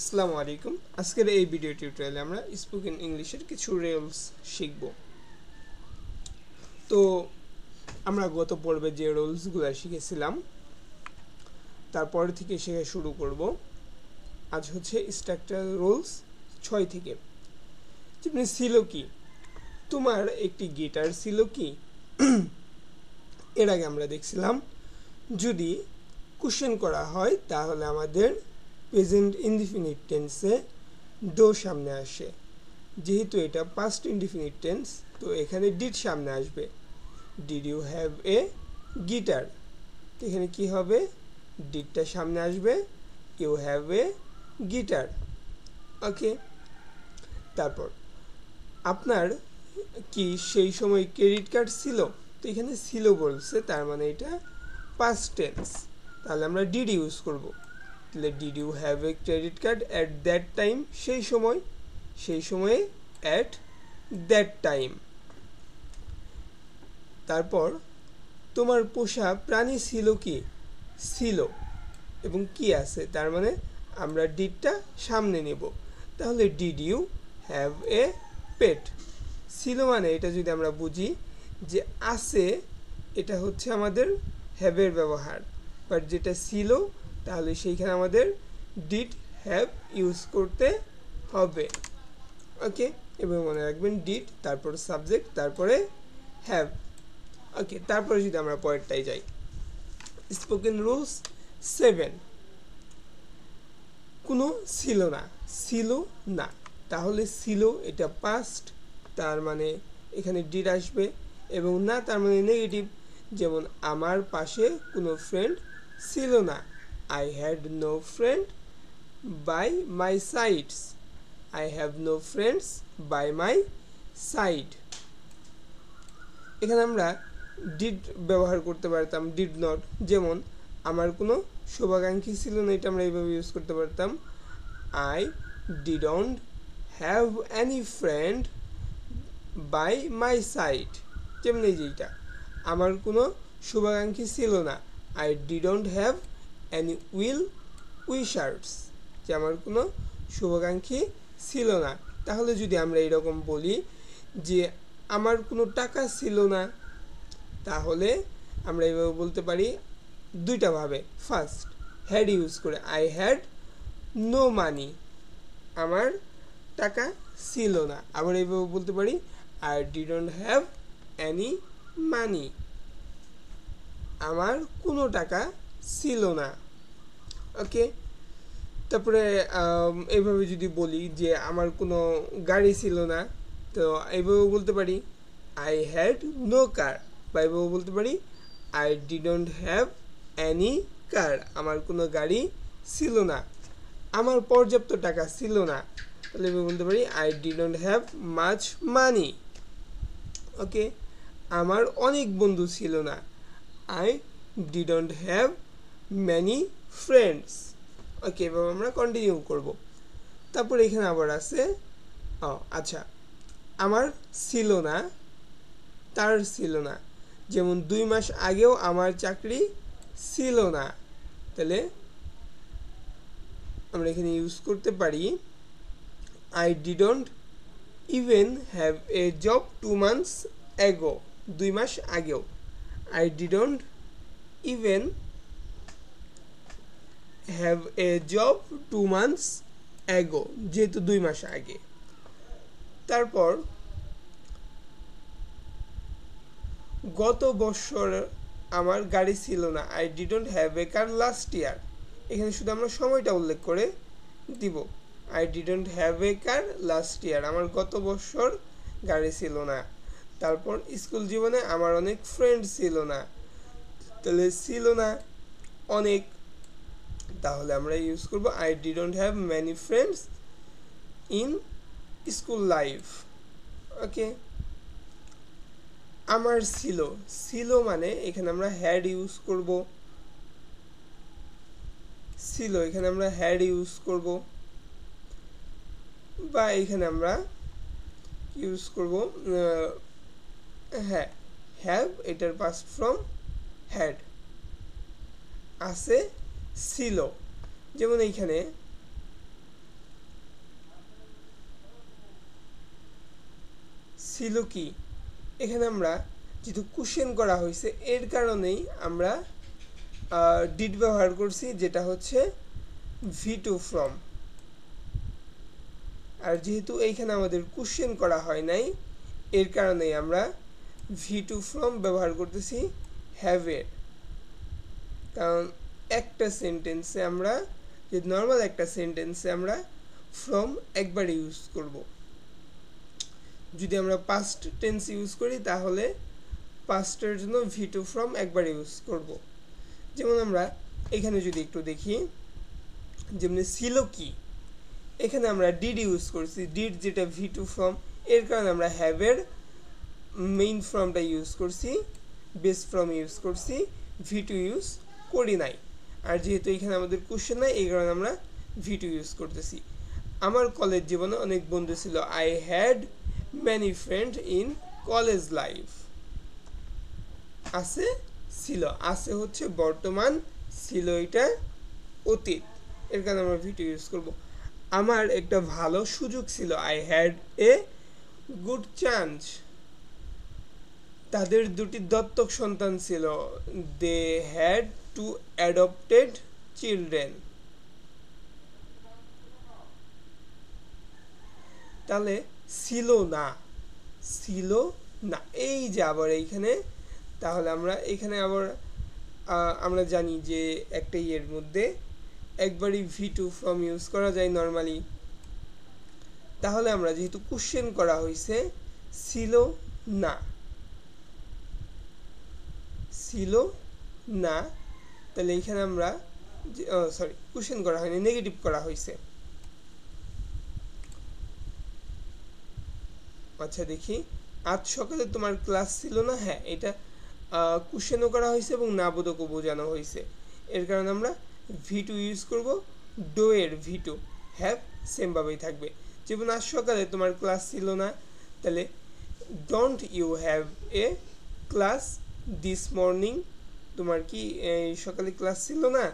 আসসালামু আলাইকুম। আজকের এই ভিডিও টিউটোরিয়ালে আমরা স্পোকেন ইংলিশের কিছু রুলস শিখব। তো আমরা গত পর্বে যে রুলসগুলো শিখেছিলাম তারপর থেকে শেখা শুরু করব। আজ হচ্ছে স্ট্রাকচারাল রুলস 6 থেকে। যেমন ছিল কি, তোমার একটি গিটার ছিল কি? এর আগে আমরা দেখছিলাম যদি কোশ্চেন করা হয় তাহলে আমাদের প্রেজেন্ট ইনডিফিনিট টেন্সে ডো সামনে আসে। যেহেতু এটা পাস্ট ইনডিফিনিট টেন্স, তো এখানে ডিড সামনে আসবে। Did you have a guitar, তো এখানে কি হবে? ডিডটা সামনে আসবে, you have a guitar. Okay, তারপর আপনার কি সেই সময় ক্রেডিট কার্ড ছিল? তো এখানে ছিল বলছে, তার মানে এটা পাস্ট টেন্স, তাহলে আমরা ডিড ইউজ করব। তাহলে did you have a credit card at that time, সেই সময়, সেই সময়ে অ্যাট দ্যাট টাইম। তারপর তোমার পোষা প্রাণী ছিল কি? ছিল, এবং কি আছে, তার মানে আমরা ডিডটা সামনে নেব। তাহলে ডিড ইউ হ্যাভ এ পেট? ছিল মানে এটা যদি আমরা বুঝি যে আছে, এটা হচ্ছে আমাদের হ্যাভের ব্যবহার, বাট যেটা ছিল তাহলে সেইখানে আমাদের ডিড হ্যাভ ইউজ করতে হবে। ওকে, এবং মনে রাখবেন ডিড, তারপর সাবজেক্ট, তারপরে হ্যাভ। ওকে, তারপরে যদি আমরা পরেরটাই যাই, স্পোকেন রুলস 7। কোনো ছিল না, ছিল না, তাহলে ছিল এটা পাস্ট, তার মানে এখানে ডিড আসবে, এবং না তার মানে নেগেটিভ। যেমন আমার পাশে কোনো ফ্রেন্ড ছিল না, I had no friend by my sides, I have no friends by my side. এখানে আমরা ডিড ব্যবহার করতে পারতাম, ডিড নট। যেমন আমার কোনো শুভাকাঙ্ক্ষী ছিল না, এটা আমরা এইভাবে ইউজ করতে পারতাম, I didn't have any friend by my side. যেমন এই যেটা, আমার কোনো শুভাকাঙ্ক্ষী ছিল না, I didn't have any wishers, যে আমার কোনো শুভাকাঙ্ক্ষী ছিল না। তাহলে যদি আমরা এরকম বলি যে আমার কোনো টাকা ছিল না, তাহলে আমরা এইভাবে বলতে পারি দুইটাভাবে। ফার্স্ট হ্যাড ইউজ করে, আই হ্যাড নো মানি, আমার টাকা ছিল না। আবার এইভাবে বলতে পারি I didn't have any money, আমার কোনো টাকা ছিল না। ওকে, তারপরে এইভাবে যদি বলি যে আমার কোনো গাড়ি ছিল না, তো এইভাবে বলতে পারি আই হ্যাড নো কার, বা এইভাবে বলতে পারি আই ডিডন্ট হ্যাভ এনি কার, আমার কোনো গাড়ি ছিল না। আমার পর্যাপ্ত টাকা ছিল না, তাহলে এভাবে বলতে পারি I didn't have much money. Okay, আমার অনেক বন্ধু ছিল না, I didn't have many friends. Okay, এভাবে আমরা কন্টিনিউ করব। তারপর এখানে আবার আছে, আচ্ছা, আমার ছিল না, তার ছিল না। যেমন 2 মাস আগেও আমার চাকরি ছিল না, তাহলে আমরা এখানে ইউজ করতে পারি I didn't even have a job 2 months ago. 2 মাস আগেও, I didn't even have a job 2 months ago, যেহেতু 2 মাস আগে। তারপর গত বছর আমার গাড়ি ছিল না, I didn't have a car last year. এখানে শুধু আমরা সময়টা উল্লেখ করে দিব, I didn't have a car last year, আমার গত বছর গাড়ি ছিল না। তারপর স্কুল জীবনে আমার অনেক ফ্রেন্ড ছিল না, তাহলে ছিল না অনেক, তাহলে আমরা ইউজ করব I didn't have many friends in school life. Okay, আমার ছিল, ছিল মানে এখানে আমরা হ্যাড ইউজ করব, ছিল এখানে আমরা হ্যাড ইউজ করব, বা এখানে আমরা ইউজ করব হ্যাঁ হ্যাভ, এটার পাস্ট ফর্ম হ্যাড। আছে ছিল, যেমন এইখানে ছিল কি, এখানে আমরা যেহেতু কোশ্চেন করা হয়েছে এর কারণেই আমরা ডিড ব্যবহার করছি, যেটা হচ্ছে ভি টু ফ্রম। আর যেহেতু এইখানে আমাদের কোশ্চেন করা হয় নাই এর কারণেই আমরা ভি টু ফ্রম ব্যবহার করতেছি হ্যাভের। কারণ একটা সেন্টেন্সে আমরা, যে নর্মাল একটা সেন্টেন্সে আমরা ফ্রম একবার ইউজ করব। যদি আমরা পাস্ট টেন্স ইউজ করি তাহলে পাস্টের জন্য ভি টু ফ্রম একবার ইউজ করব। যেমন আমরা এখানে যদি একটু দেখি, যেমনি ছিল কি, এখানে আমরা ডিড ইউজ করছি, ডিড যেটা ভি টু ফ্রম, এর কারণে আমরা হ্যাভের মেইন ফর্মটা ইউজ করছি, বেস ফর্ম ইউজ করছি, ভি টু ইউজ করি নাই। আর যেহেতু এখানে আমাদের কোশ্চেন নাই এই কারণে আমরা ভি টু ইউজ করতেছি। আমার কলেজ জীবনে অনেক বন্ধু ছিল, I had many friend in college life. আছে ছিল, আছে হচ্ছে বর্তমান, ছিল এটা অতীত, এর কারণে আমরা ভি টু ইউজ করব। আমার একটা ভালো সুযোগ ছিল, I had a good chance. তাদের দুটি দত্তক সন্তান ছিল, they had two adopted children. তাহলে ছিল না, ছিল না, এই যে আবার এইখানে, তাহলে আমরা এখানে আবার আমরা জানি যে একটা ইয়ের মধ্যে একবারই ভি টু ফ্রম ইউজ করা যায় নর্মালি। তাহলে আমরা যেহেতু কোশ্চেন করা হয়েছে ছিল না, ছিল না, তাহলে এখানে আমরা সরি কোশ্চেন করা হয়নি, নেগেটিভ করা হয়েছে। আচ্ছা দেখি, আজ সকালে তোমার ক্লাস ছিল না, হ্যাঁ এটা কোশ্চেনও করা হয়েছে এবং নাবোধকও বোঝানো হয়েছে, এর কারণে আমরা ভি টু ইউজ করব। ডো এর ভি টু হ্যাভ সেমভাবেই থাকবে। যেমন আজ সকালে তোমার ক্লাস ছিল না, তাহলে don't you have a class this morning, তোমার কি এই সকালে ক্লাস ছিল না।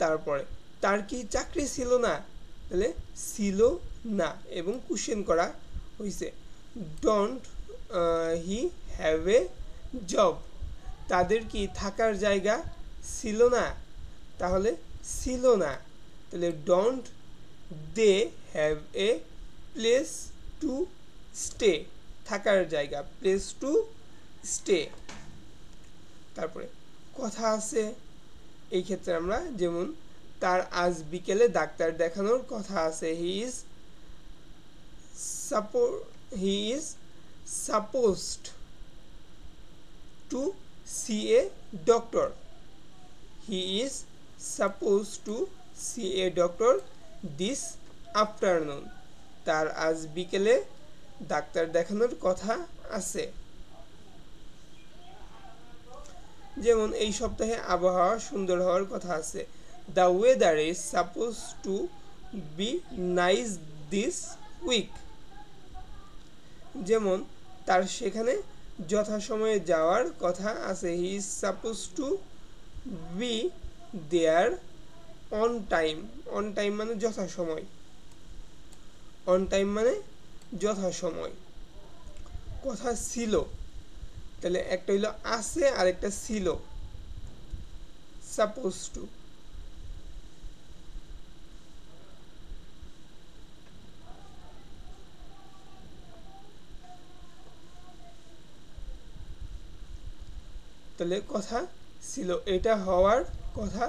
তারপরে তার কি চাকরি ছিল না, তাহলে ছিল না এবং কোশ্চেন করা হয়েছে, don't he have a job. তাদের কি থাকার জায়গা ছিল না, তাহলে ছিল না, তাহলে don't they have a place to stay, থাকার জায়গা, প্লেস টু স্টে। তারপরে কথা আছে, এই ক্ষেত্রে আমরা যেমন তার আজ বিকেলে ডাক্তার দেখানোর কথা আছে, he is supposed to see a doctor, he is suppose to see a doctor this afternoon. তার আজ বিকেলে ডাক্তার দেখানোর কথা আছে। যেমন এই সপ্তাহে আবহাওয়া সুন্দর হওয়ার কথা আছে, the weather is suppose to be nice this week. যেমন তার সেখানে যথাসময়ে যাওয়ার কথা আছে, he is suppose to be there on time. On time মানে যথাসময়, অন টাইম মানে যথাসময়। কথা ছিল, তাহলে একটা হইল আছে আর একটা ছিল, সাপোজ টু। তাহলে কথা ছিল, এটা হওয়ার কথা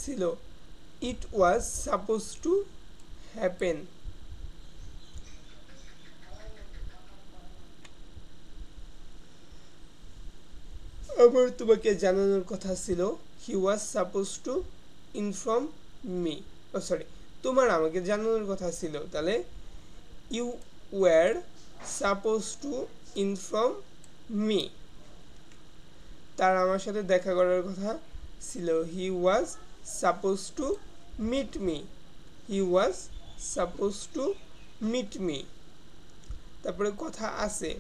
ছিল, it was suppose to happen. আমার তোমাকে জানানোর কথা ছিল, he was suppose to inform me, oh sorry, তোমার আমাকে জানানোর কথা ছিল, তাহলে you were suppose to inform me. তার আমার সাথে দেখা করার কথা ছিল, he was suppose to meet me, he was suppose to meet me. তারপরে কথা আছে,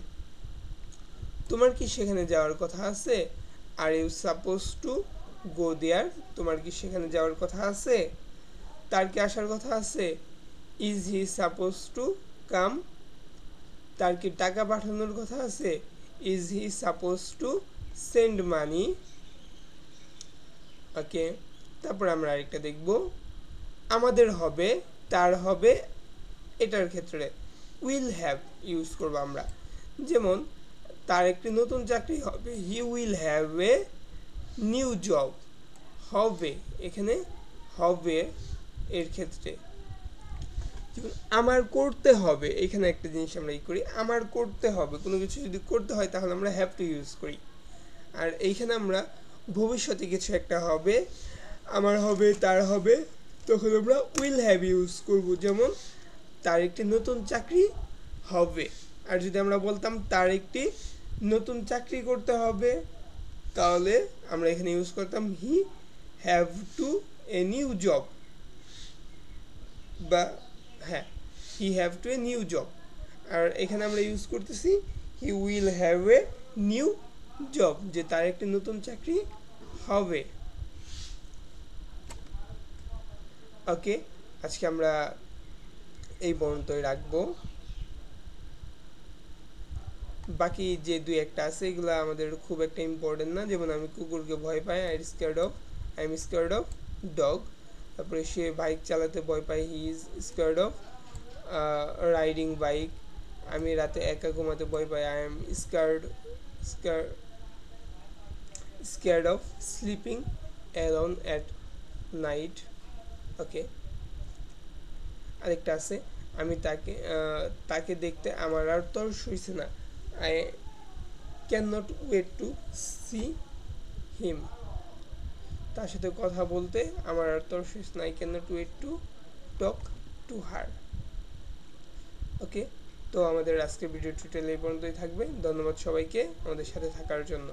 তোমার কি সেখানে যাওয়ার কথা আছে, আর you suppose to go there, তোমার কি সেখানে যাওয়ার কথা আছে। তার কি আসার কথা আছে, is he suppose to come, তার কি টাকা পাঠানোর কথা আছে? Is he suppose to send money? Okay, তারপর আমরা আরেকটা দেখব, আমাদের হবে, তার হবে, এটার ক্ষেত্রে উইল হ্যাভ ইউজ করবো আমরা। যেমন তার একটি নতুন চাকরি হবে, হি will have a new job. হবে, এখানে হবে এর ক্ষেত্রে। আমার করতে হবে, এখানে একটা জিনিস আমরা করি, আমার করতে হবে, কোনো কিছু যদি করতে হয় তাহলে আমরা হ্যাভ টু ইউজ করি। আর এইখানে আমরা ভবিষ্যতে কিছু একটা হবে, আমার হবে, তার হবে, তখন আমরা উইল হ্যাভ ইউজ করব। যেমন তার একটি নতুন চাকরি হবে। আর যদি আমরা বলতাম তার একটি নতুন চাকরি করতে হবে, তাহলে আমরা এখানে ইউজ করতাম he have to a new job, বা হ্যাঁ, he have to a new job. আর এখানে আমরা ইউজ করতেছি he will have a new job, যে তার একটি নতুন চাকরি হবে। ওকে, আজকে আমরা এই পর্যন্তই রাখবো। বাকি যে দুই একটা আছে এগুলো আমাদের খুব একটা ইম্পর্টেন্ট না। যেমন আমি কুকুরকে ভয় পাই, I am scared of dog. তারপরে সে বাইক চালাতে ভয় পায়, he is scared of riding bike. আমি রাতে একা ঘুমাতে ভয় পাই, I am scared of sleeping alone at night. Okay, আরেকটা আছে, আমি তাকে দেখতে আমার আর তর্স হইছে না, I can not wait to see him. তার সাথে কথা বলতে আমার আর তর্স হইছে না, I can not wait to talk to her. Okay, তো আমাদের আজকের ভিডিও টিউটোরিয়াল এই পর্যন্তই থাকবে। ধন্যবাদ সবাইকে আমাদের সাথে থাকার জন্য।